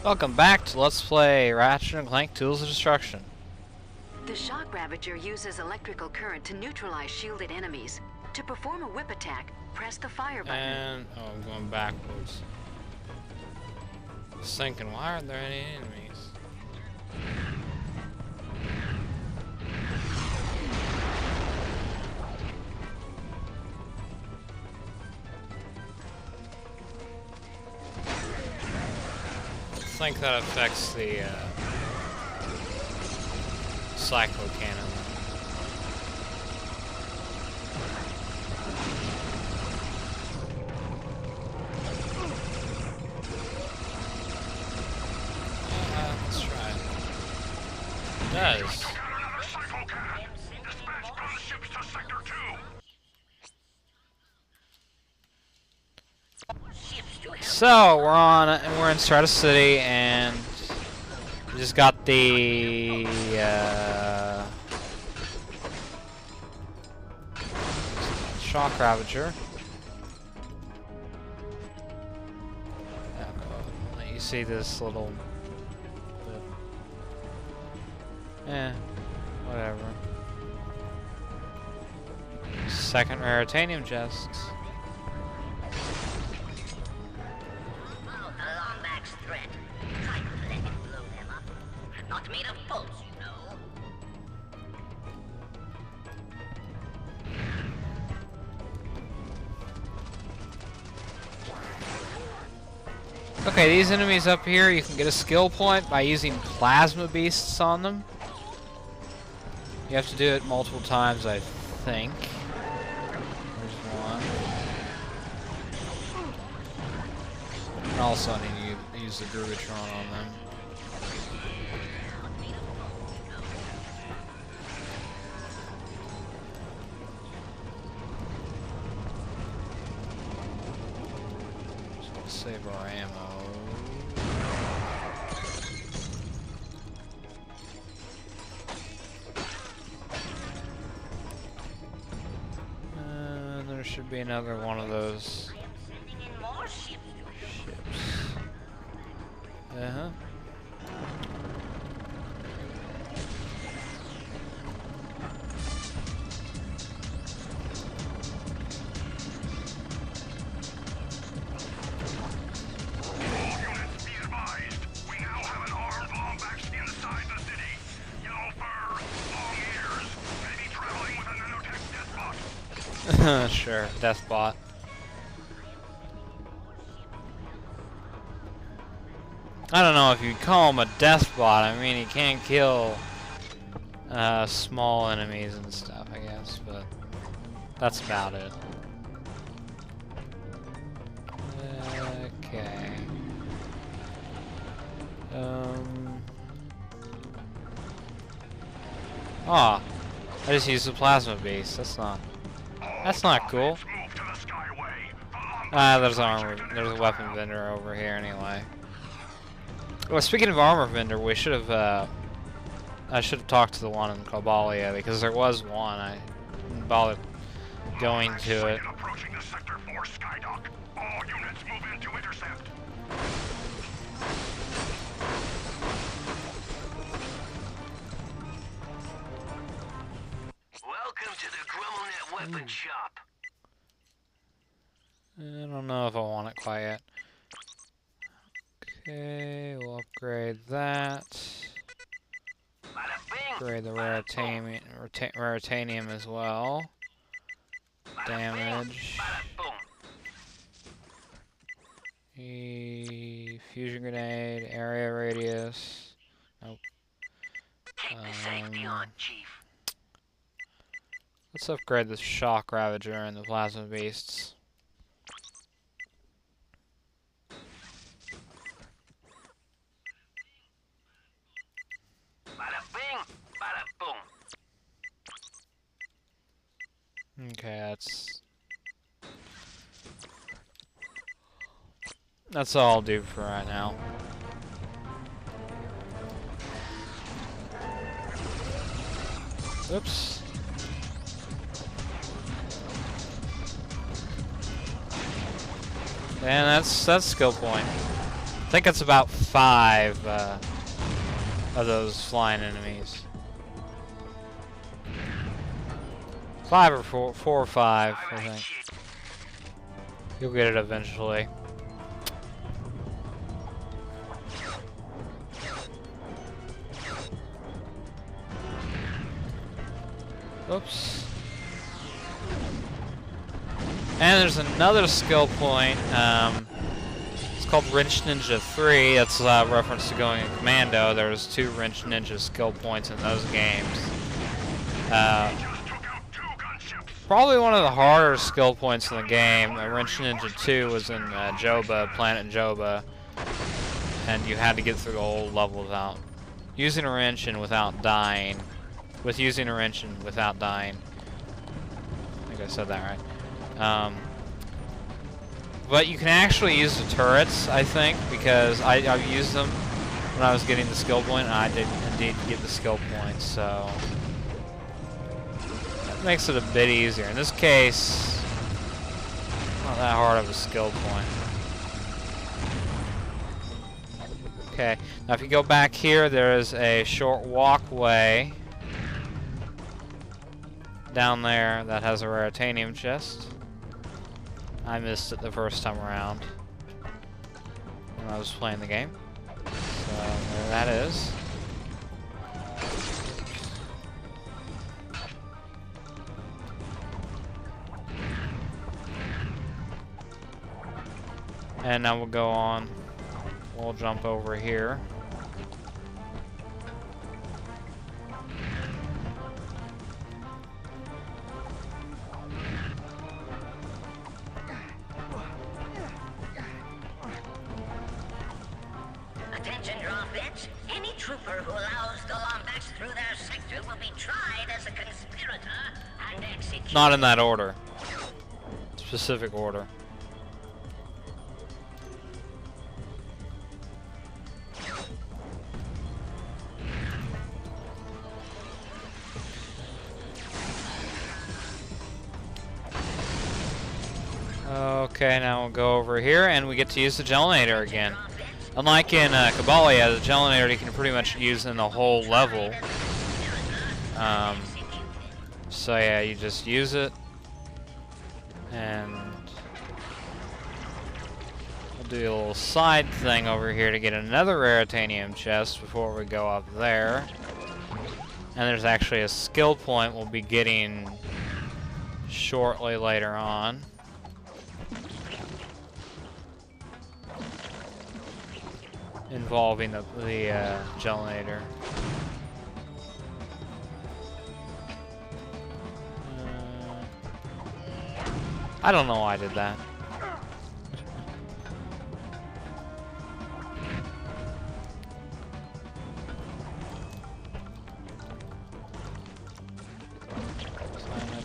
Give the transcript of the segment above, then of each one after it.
Welcome back to Let's Play Ratchet & Clank Tools of Destruction. The shock ravager uses electrical current to neutralize shielded enemies. To perform a whip attack, press the fire button. And, oh, I'm going backwards. Stinkin, why aren't there any enemies? I think that affects the cyclo cannon. Let's try it. It does. So we're in Stratus City, and we just got the shock ravager. You see this little whatever. Second Raritanium Chests. Made of bolts, you know. Okay, these enemies up here, you can get a skill point by using plasma beasts on them. You have to do it multiple times, I think. There's one. And also I need to use the Grugatron on them. Save our ammo. There should be another one of those ships. Sure, Deathbot. I don't know if you'd call him a Deathbot. I mean, he can't kill small enemies and stuff, I guess, but that's about it. Okay. I just used the plasma base. That's not cool. There's armor. There's a weapon vendor over here anyway. Well, speaking of armor vendor, we should have. I should have talked to the one in Cobalia because there was one. I didn't bother going to it. Weapon shop. I don't know if I want it quite yet. Okay, we'll upgrade that. Upgrade the Raritanium as well. Damage. Fusion grenade, area radius. Nope. Let's upgrade the shock ravager and the plasma beasts. Bada bing, bada boom. Okay, that's all I'll do for right now. Oops. And that's skill point. think it's about 5 of those flying enemies. 5 or 4 or 5, I think. You'll get it eventually. Oops. And there's another skill point. It's called Wrench Ninja 3. That's a reference to going in Commando. There's 2 Wrench Ninja skill points in those games. Probably one of the harder skill points in the game. Wrench Ninja 2 was in Joba, Planet Joba. And you had to get through the whole level without using a wrench and without dying. With using a wrench and without dying. I think I said that right. But you can actually use the turrets, I think, because I've used them when I was getting the skill point, and I did indeed get the skill point, so that makes it a bit easier. In this case, not that hard of a skill point. Okay, now if you go back here, there is a short walkway down there that has a Raritanium chest. I missed it the first time around when I was playing the game. So there that is. And now we'll go on. We'll jump over here. Attention, Drawbits. Any trooper who allows the Lombax through their sector will be tried as a conspirator and executed. Not in that order. Specific order. Okay, now we'll go over here and we get to use the Gelanator again. Unlike in Kabalia, the Gelanator you can pretty much use in the whole level. So yeah, you just use it. And we'll do a little side thing over here to get another Raritanium chest before we go up there. And there's actually a skill point we'll be getting shortly later on. Involving the Gelanator. I don't know why I did that.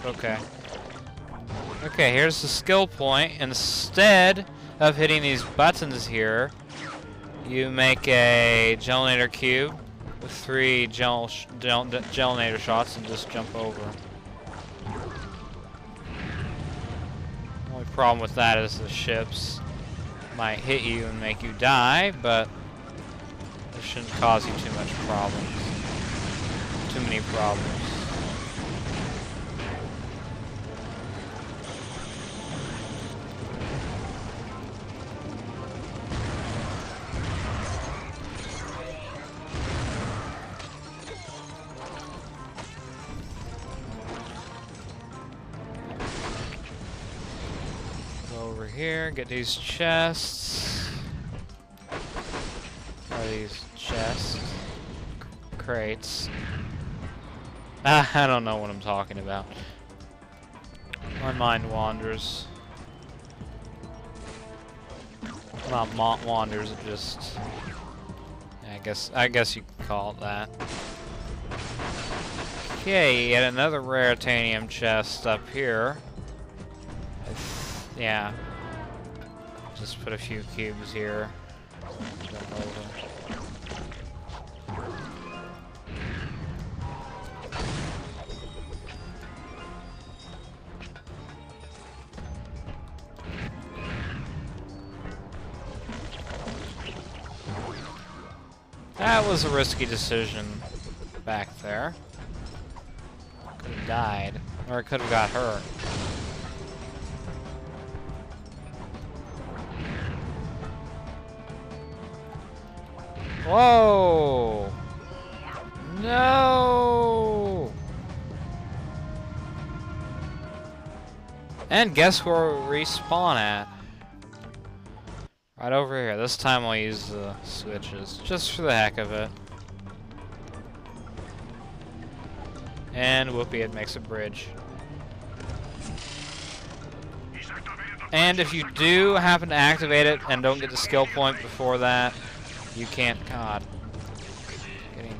Okay. Okay, here's the skill point. Instead of hitting these buttons here, you make a Gelanator cube with 3 Gelanator shots and just jump over. The only problem with that is the ships might hit you and make you die, but it shouldn't cause you too much problems. Too many problems. Over here, get these chests. Or these chests. Crates. I don't know what I'm talking about. My mind wanders. Not wanders, it just... I guess you could call it that. Okay, yet another Raritanium chest up here. Yeah. Just put a few cubes here. Jump over. That was a risky decision back there. Could have died, or it could have got hurt. Whoa! No! And guess where we respawn at? Right over here. This time I'll use the switches, just for the heck of it. And whoopee, it makes a bridge. And if you do happen to activate it and don't get the skill point before that, you can't. God. Getting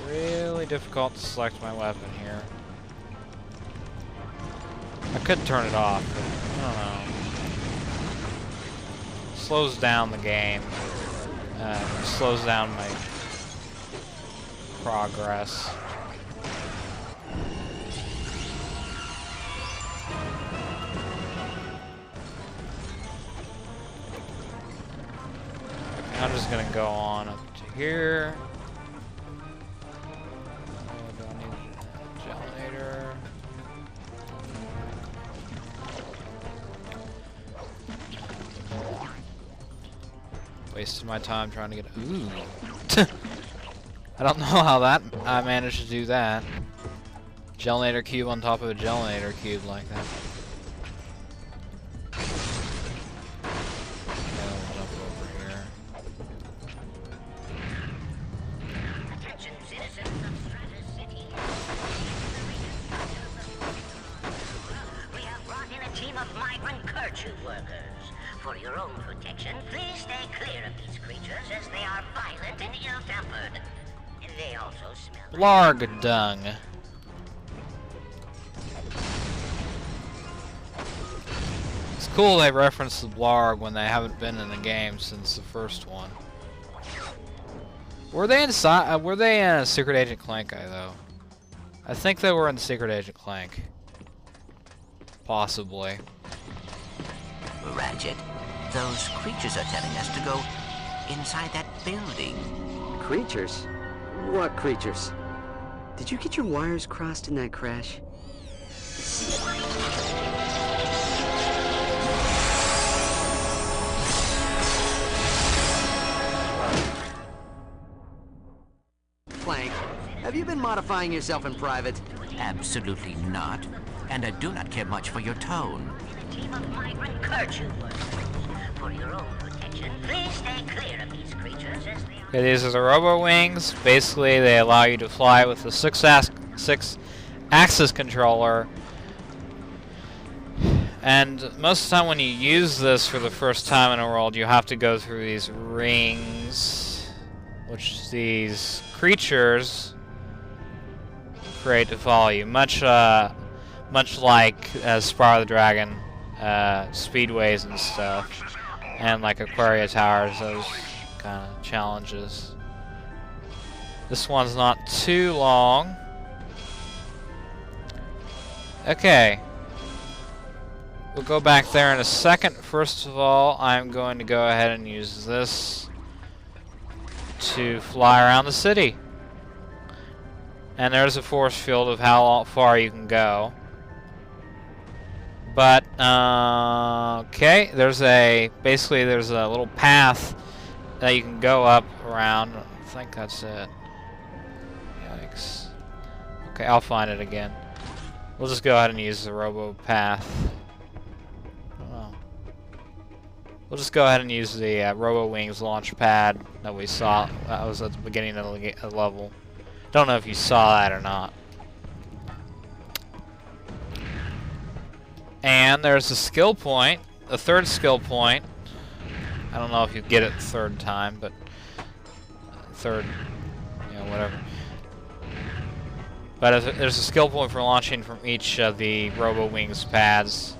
really difficult to select my weapon here. I could turn it off, but I don't know. Slows down the game. Slows down my progress. I'm just gonna go on up to here. Oh, do I need a Gelanator? Wasted my time trying to get. Ooh. I don't know how that I managed to do that. Gelanator cube on top of a Gelanator cube like that. Attention, citizens of Stratus City. We have brought in a team of migrant Kortog workers. For your own protection, please stay clear of these creatures as they are violent and ill-tempered. They also smell Blarg dung. It's cool they reference the Blarg when they haven't been in the game since the first one. Were they inside? Were they in Secret Agent Clank though? I think they were in Secret Agent Clank. Possibly. Ratchet, those creatures are telling us to go inside that building. Creatures? What creatures? Did you get your wires crossed in that crash? Clank, have you been modifying yourself in private? Absolutely not. And I do not care much for your tone. a team of migrant Kortog workers. For your own protection, please stay clear of these creatures as they are. Okay, these are the Robo-Wings. Basically, they allow you to fly with the six-axis controller. And most of the time when you use this for the first time in a world, you have to go through these rings, which these creatures create to follow you. Much like Spyro the Dragon, speedways and stuff, and like Aquaria Towers, those kind of challenges. This one's not too long. Okay. We'll go back there in a second. First of all, I'm going to go ahead and use this to fly around the city. And there's a force field of how far you can go. But, okay, basically there's a little path that you can go up around. I think that's it. Yikes. Okay, I'll find it again. We'll just go ahead and use the robo path. We'll just go ahead and use the Robo-Wings launch pad that we saw. That was at the beginning of the level. Don't know if you saw that or not. And there's a skill point, a third skill point. I don't know if you get it the third time, but third, you know, whatever. But there's a skill point for launching from each of the Robo-Wings pads.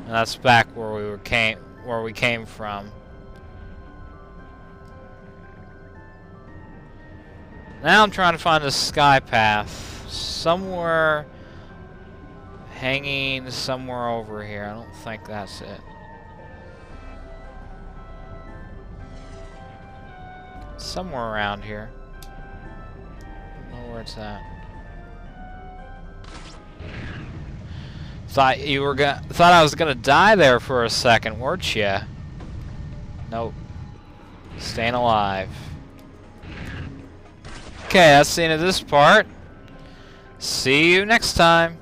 And that's back where we came from. Now I'm trying to find the sky path somewhere, hanging somewhere over here. I don't think that's it. Somewhere around here. I don't know where it's at. Thought I was gonna die there for a second, weren't ya? Nope. Staying alive. Okay, that's the end of this part. See you next time.